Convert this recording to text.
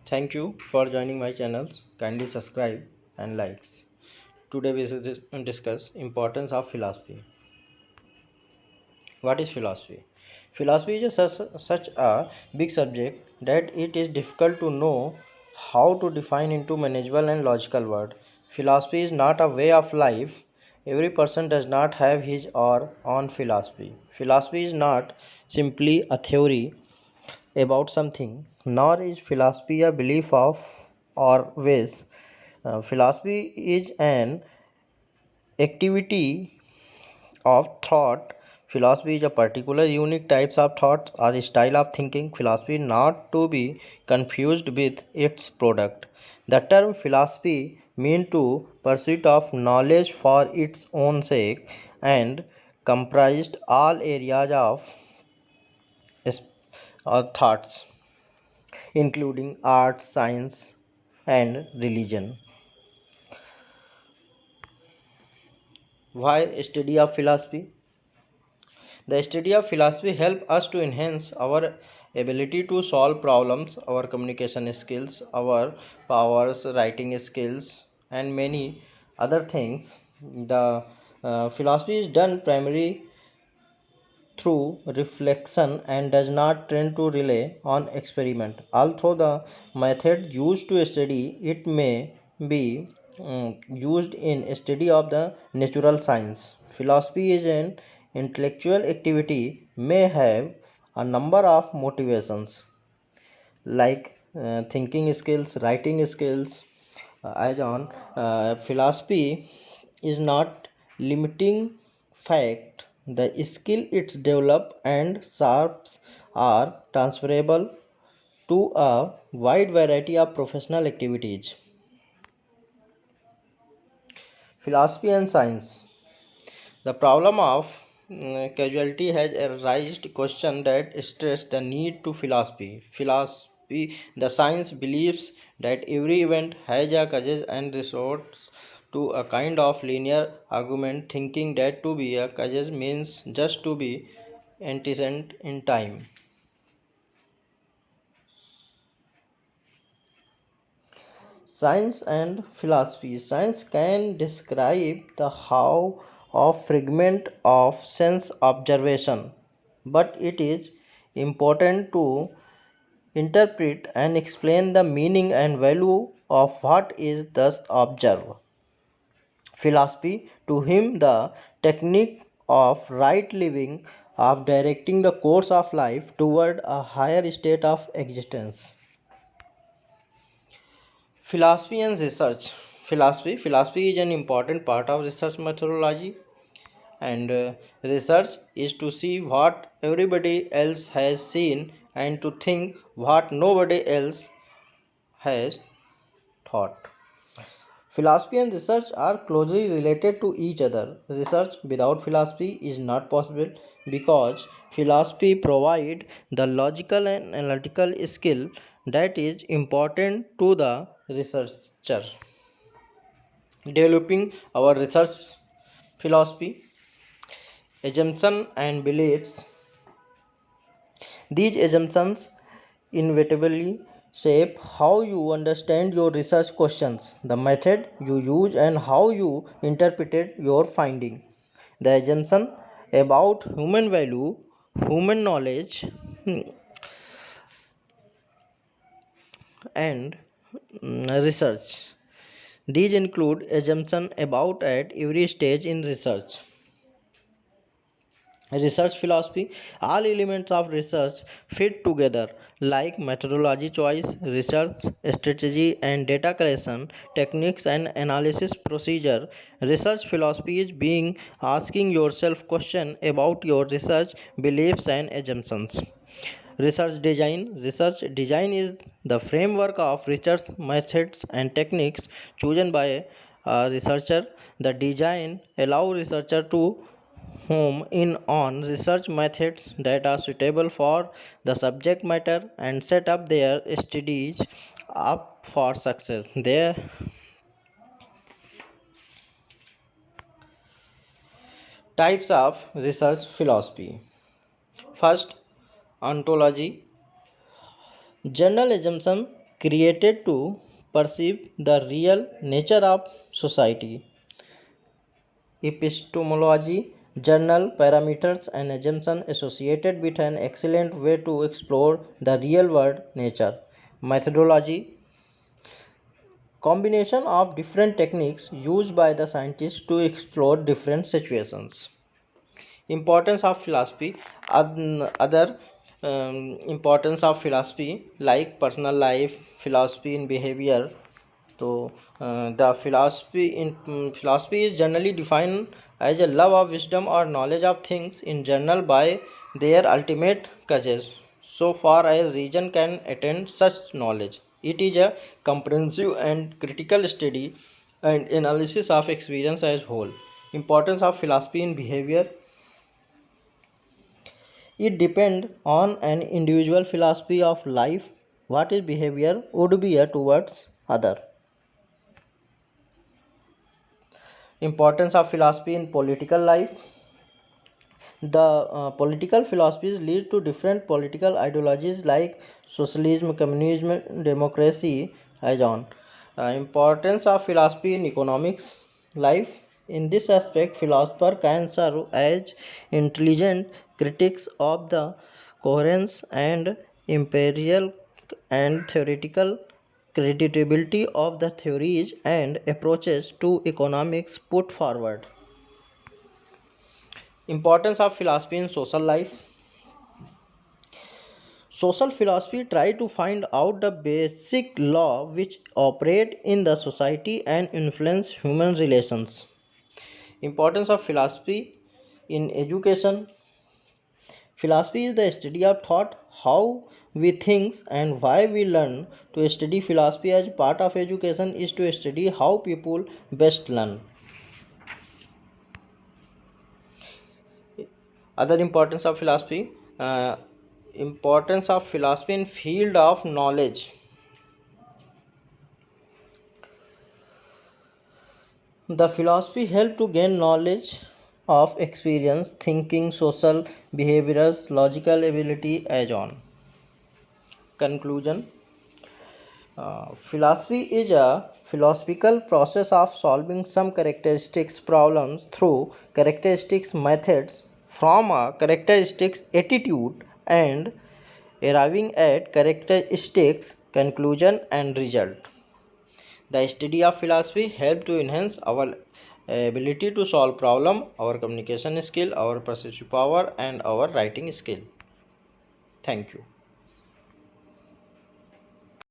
Thank you for joining my channel. Kindly subscribe and likes. Today we will discuss importance of philosophy. What is philosophy? Philosophy is such a big subject that it is difficult to know how to define into manageable and logical word. Philosophy is not a way of life. Every person does not have his or own philosophy. Philosophy is not simply a theory about something, nor is philosophy a belief of or ways. Philosophy is an activity of thought. Philosophy is a particular unique types of thought or style of thinking. Philosophy not to be confused with its product. The term philosophy means to pursuit of knowledge for its own sake and comprised all areas of thoughts including art, science, and religion. Why study of philosophy? The study of philosophy helps us to enhance our ability to solve problems, our communication skills, our powers, writing skills, and many other things. The philosophy is done primarily through reflection and does not tend to rely on experiment. Although the method used to study it may be used in study of the natural science. Philosophy is an intellectual activity may have a number of motivations like thinking skills, writing skills. As on philosophy is not limiting fact. The skill it's develop and sharps are transferable to a wide variety of professional activities. Philosophy and science. The problem of causality has raised question that stress the need to philosophy. Philosophy, the science believes that every event has a causes and resorts to a kind of linear argument, thinking that to be a causes means just to be antecedent in time. Science and philosophy. Science can describe the how of fragment of sense observation, but it is important to interpret and explain the meaning and value of what is thus observed. Philosophy, to him, the technique of right living, of directing the course of life toward a higher state of existence. Philosophy and research. Philosophy is an important part of research methodology, and research is to see what everybody else has seen and to think what nobody else has thought. Philosophy and research are closely related to each other. Research without philosophy is not possible because philosophy provides the logical and analytical skill that is important to the researcher. Developing our research philosophy, assumptions and beliefs. These assumptions inevitably shape how you understand your research questions, the method you use, and how you interpret your finding. The assumption about human value, human knowledge, and research. These include assumptions about at every stage in research philosophy. All elements of research fit together like methodology choice, research strategy, and data collection techniques and analysis procedure. Research philosophy is being asking yourself question about your research beliefs and assumptions. Research design is the framework of research methods and techniques chosen by a researcher. The design allow researcher to home in on research methods that are suitable for the subject matter and set up their studies up for success. Their types of research philosophy. First, ontology. General assumption created to perceive the real nature of society. Epistemology, journal parameters and assumptions associated with an excellent way to explore the real world nature. Methodology, combination of different techniques used by the scientists to explore different situations. Importance of philosophy, other importance of philosophy like personal life, philosophy in behavior. So the philosophy is generally defined as a love of wisdom or knowledge of things in general by their ultimate causes. So far as reason can attain such knowledge, it is a comprehensive and critical study and analysis of experience as whole. Importance of philosophy in behavior, it depends on an individual philosophy of life. What is behavior would be towards other. Importance of philosophy in political life. The political philosophies lead to different political ideologies like socialism, communism, democracy, as on. Importance of philosophy in economics life. In this aspect, philosopher can serve as intelligent critics of the coherence and empirical and theoretical credibility of the theories and approaches to economics put forward. Importance of philosophy in social life. Social philosophy try to find out the basic law which operate in the society and influence human relations. Importance of philosophy in education. Philosophy is the study of thought, how we think and why we learn. To study philosophy as part of education is to study how people best learn. Other importance of philosophy, importance of philosophy in field of knowledge. The philosophy help to gain knowledge of experience, thinking, social behaviors, logical ability, as on. Conclusion, philosophy is a philosophical process of solving some characteristics problems through characteristics methods from a characteristics attitude and arriving at characteristics conclusion and result. The study of philosophy helps to enhance our ability to solve problem, our communication skill, our perceptive power and our writing skill. Thank you.